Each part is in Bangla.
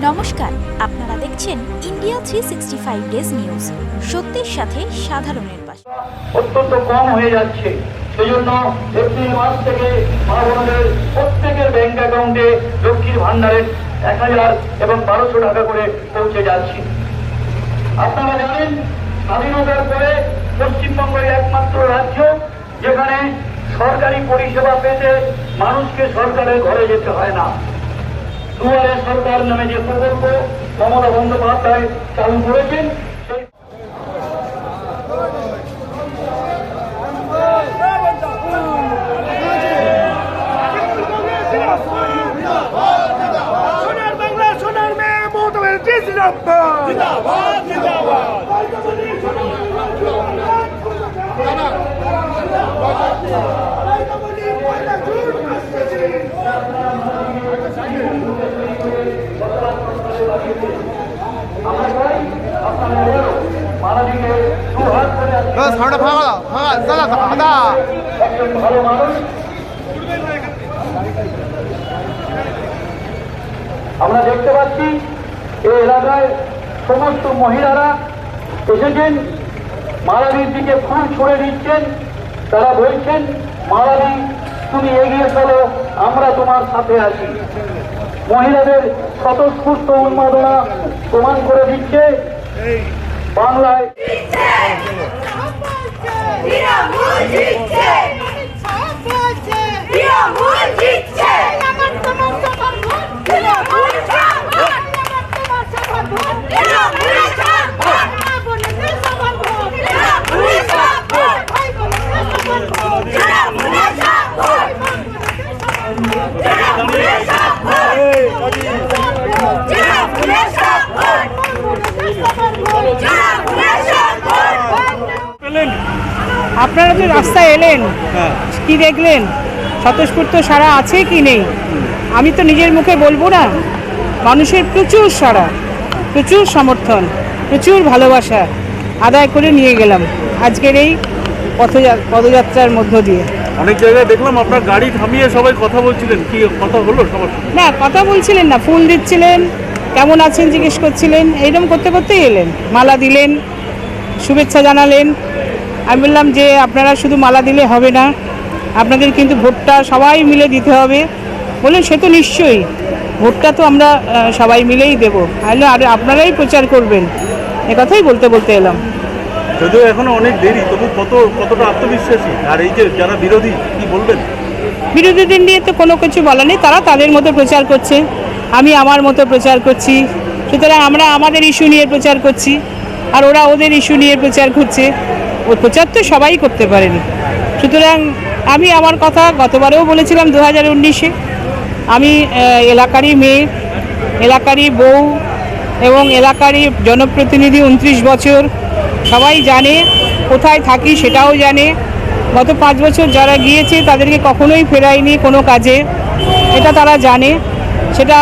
নমস্কার, আপনারা দেখছেন ইন্ডিয়া 365 ডেজ নিউজ। সত্যের সাথে সাধারণের পাশে। অত্যন্ত কম হয়ে যাচ্ছে, সেজন্য এপ্রিল মাস থেকে মা বোনদের প্রত্যেকের ব্যাংক অ্যাকাউন্টে লক্ষ্মীর ভান্ডারের 1000 এবং 1200 টাকা করে পৌঁছে যাচ্ছে। আপনারা জানেন, স্বাধীনতার পরে পশ্চিমবঙ্গের একমাত্র রাজ্য যেখানে সরকারি পরিষেবা পেতে মানুষকে সরকারের ঘরে যেতে হয় না। দুয়ারে সরকার নামে যে প্রকল্প মমতা বন্দ্যোপাধ্যায় চালু করেছেন, ভালো মানুষ আমরা দেখতে পাচ্ছি এই এলাকায় সমস্ত মহিলারা এসেছেন, মালাদির দিকে ফুল ছুড়ে দিচ্ছেন। তারা বলছেন, মালাদি তুমি এগিয়ে চলো, আমরা তোমার সাথে আছি। মহিলাদের স্বতঃস্ফূর্ত উন্মাদনা প্রমাণ করে দিচ্ছে বাংলায়। আপনারা যে রাস্তায় এলেন, কি দেখলেন? স্বতঃস্ফূর্ত সাড়া আছে কি নেই আমি তো নিজের মুখে বলবো না। মানুষের প্রচুর সাড়া, প্রচুর সমর্থন, প্রচুর ভালোবাসা আদায় করে নিয়ে গেলাম আজকের এই পদযাত্রার মধ্য দিয়ে। অনেক জায়গায় দেখলাম আপনার গাড়ি থামিয়ে সবাই কথা বলছিলেন, কি কথা হলো সবার? না, কথা বলছিলেন না, ফুল দিচ্ছিলেন, কেমন আছেন জিজ্ঞেস করছিলেন, এইরকম করতে করতেই এলেন। মালা দিলেন, শুভেচ্ছা জানালেন। আমি বললাম যে আপনারা শুধু মালা দিলে হবে না, আপনাদের কিন্তু ভোটটা সবাই মিলে দিতে হবে। বললেন সে তো নিশ্চয়ই, ভোটটা তো আমরা সবাই মিলেই দেবো, আর আপনারাই প্রচার করবেন, একথাই বলতে বলতে এলাম। যদিও এখনো অনেক দেরি, তবু কতটা আত্মবিশ্বাসী? আর এই যে যারা বিরোধী, কি বলবেন? বিরোধীদের নিয়ে তো কোনো কিছু বলা নেই, তারা তাদের মতো প্রচার করছে, আমি আমার মতো প্রচার করছি। সুতরাং আমরা আমাদের ইস্যু নিয়ে প্রচার করছি, আর ওরা ওদের ইস্যু নিয়ে প্রচার করছে। ওই প্রচার তো সবাই করতে পারেনি। সুতরাং আমি আমার কথা গতবারেও বলেছিলাম 2019-এ, আমি এলাকারই মেয়ে, এলাকারই বউ এবং এলাকারই জনপ্রতিনিধি। 29 বছর, সবাই জানে কোথায় থাকি, সেটাও জানে। গত 5 বছর যারা গিয়েছে তাদেরকে কখনোই ফেরাইনি কোনো কাজে, এটা তারা জানে। সেটা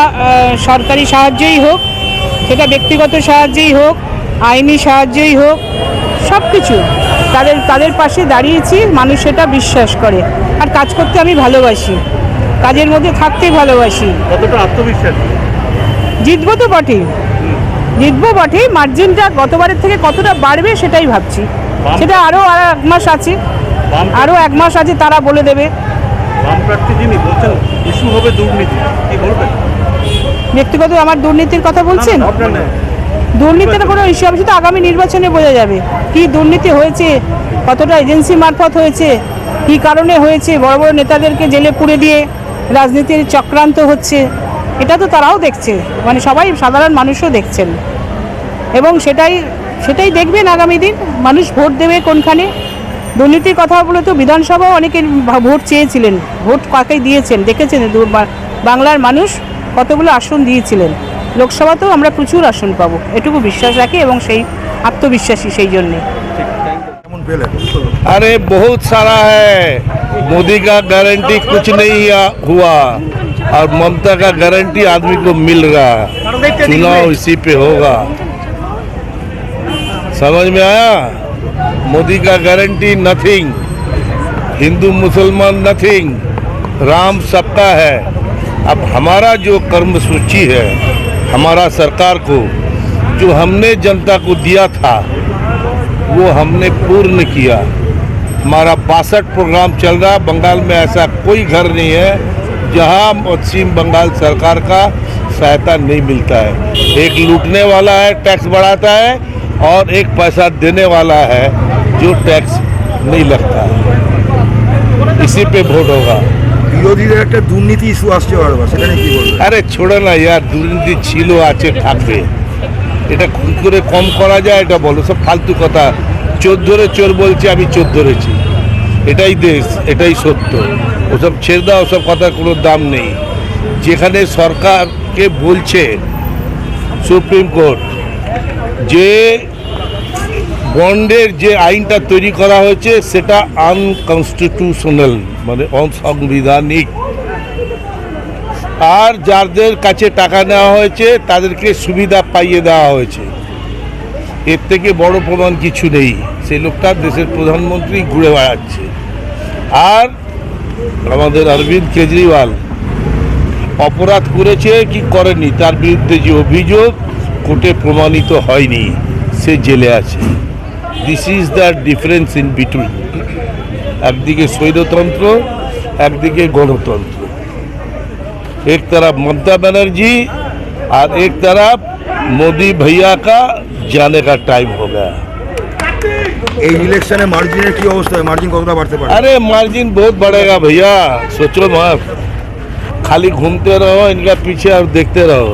সরকারি সাহায্যই হোক, সেটা ব্যক্তিগত সাহায্যেই হোক, আইনি সাহায্যই হোক, সব কিছু তাদের পাশে দাঁড়িয়েছি। মানুষ সেটা বিশ্বাস করে, আর কাজ করতে আমি ভালোবাসি, কাজের মধ্যে থাকতে ভালোবাসি। কতটা আত্মবিশ্বাস? জিতবো তো বটেই, জিতবো বটেই। মার্জিনটা গতবারের থেকে কতটা বাড়বে সেটাই ভাবছি। সেটা আরও 1 মাস আছে, আরও 1 মাস আছে, তারা বলে দেবে। বাম প্রার্থী যিনি বলছেন ইস্যু হবে দুর্নীতি, কি বলবেন? ব্যক্তিগত আমার দুর্নীতির কথা বলছেন? দুর্নীতির কোনো ইস্যু হবে, শুধু আগামী নির্বাচনে বোঝা যাবে কি দুর্নীতি হয়েছে, কতটা এজেন্সি মারফত হয়েছে, কি কারণে হয়েছে। বড় বড় নেতাদেরকে জেলে পুরে দিয়ে রাজনীতির চক্রান্ত হচ্ছে, এটা তো তারাও দেখছে, মানে সবাই সাধারণ মানুষও দেখছেন। এবং সেটাই দেখবেন আগামী দিন, মানুষ ভোট দেবে কোনখানে। দুর্নীতির কথা বলে তো বিধানসভাও অনেকে ভোট চেয়েছিলেন, ভোট কাকে দিয়েছেন দেখেছেন। বাংলার মানুষ কতগুলো আসন দিয়েছিলেন, লোকসভাতেও আমরা প্রচুর আসন পাবো, এটুকু বিশ্বাস রাখি এবং সেই আত্মবিশ্বাসী সেই জন্যে। अरे बहुत सारा है। मोदी का गारंटी कुछ नहीं हुआ, और ममता का गारंटी आदमी को मिल रहा है। चुनाव इसी पे होगा, समझ में आया? मोदी का गारंटी नथिंग, हिंदू मुसलमान नथिंग, राम सबका है। अब हमारा जो कर्म सूची है, हमारा सरकार को जो हमने जनता को दिया था वो हमने पूर्ण किया। हमारा 62 प्रोग्राम चल रहा। बंगाल में ऐसा कोई घर नहीं है जहां पश्चिम बंगाल सरकार का सहायता नहीं मिलता है। एक लूटने वाला है, टैक्स बढ़ाता है, और एक पैसा देने वाला है जो टैक्स नहीं लगता है। इसी पे वोट होगा। বিরোধীদের একটা দুর্নীতি ইস্যু আসছে বারবার, সেখানে কি বলবেন? আরে ছোড়ো না ইয়ার, দুর্নীতি ছিল, আছে, থাকবে। এটা খুব করে কম করা যায় এটা বলো? সব ফালতু কথা। চোর ধরে চোর বলছে আমি চোর ধরেছি, এটাই দেশ, এটাই সত্য। ওসব ছেড়ে দাও, ওসব কথার কোনো দাম নেই। যেখানে সরকারকে বলছে সুপ্রিম কোর্ট যে বন্ডের যে আইনটা তৈরি করা হয়েছে সেটা আনকনস্টিটিউশনাল, মানে অসাংবিধানিক, আর যাদের কাছে টাকা নেওয়া হয়েছে তাদেরকে সুবিধা পাইয়ে দেওয়া হয়েছে। এর থেকে বড় প্রমাণ কিছু নেই। সেই লোকটা দেশের প্রধানমন্ত্রী ঘুরে বেড়াচ্ছে। আর আমাদের অরবিন্দ কেজরিওয়াল অপরাধ করেছে কি করেনি তার বিরুদ্ধে যে অভিযোগ কোর্টে প্রমাণিত হয়নি, সে জেলে আছে। This is the difference in between. একদিকে স্বৈরতন্ত্র, একদিকে গণতন্ত্র। एक तरफ ममता बनर्जी और एक तरफ मोदी भैया का जाने का टाइम हो गया। এই ইলেকশনে মার্জিনের কি অবস্থা? মার্জিন কতটা বাড়তে পারে? अरे मार्जिन बहुत बढ़ेगा भैया, सोचो मत। खाली घूमते रहो इनका पीछे और देखते रहो।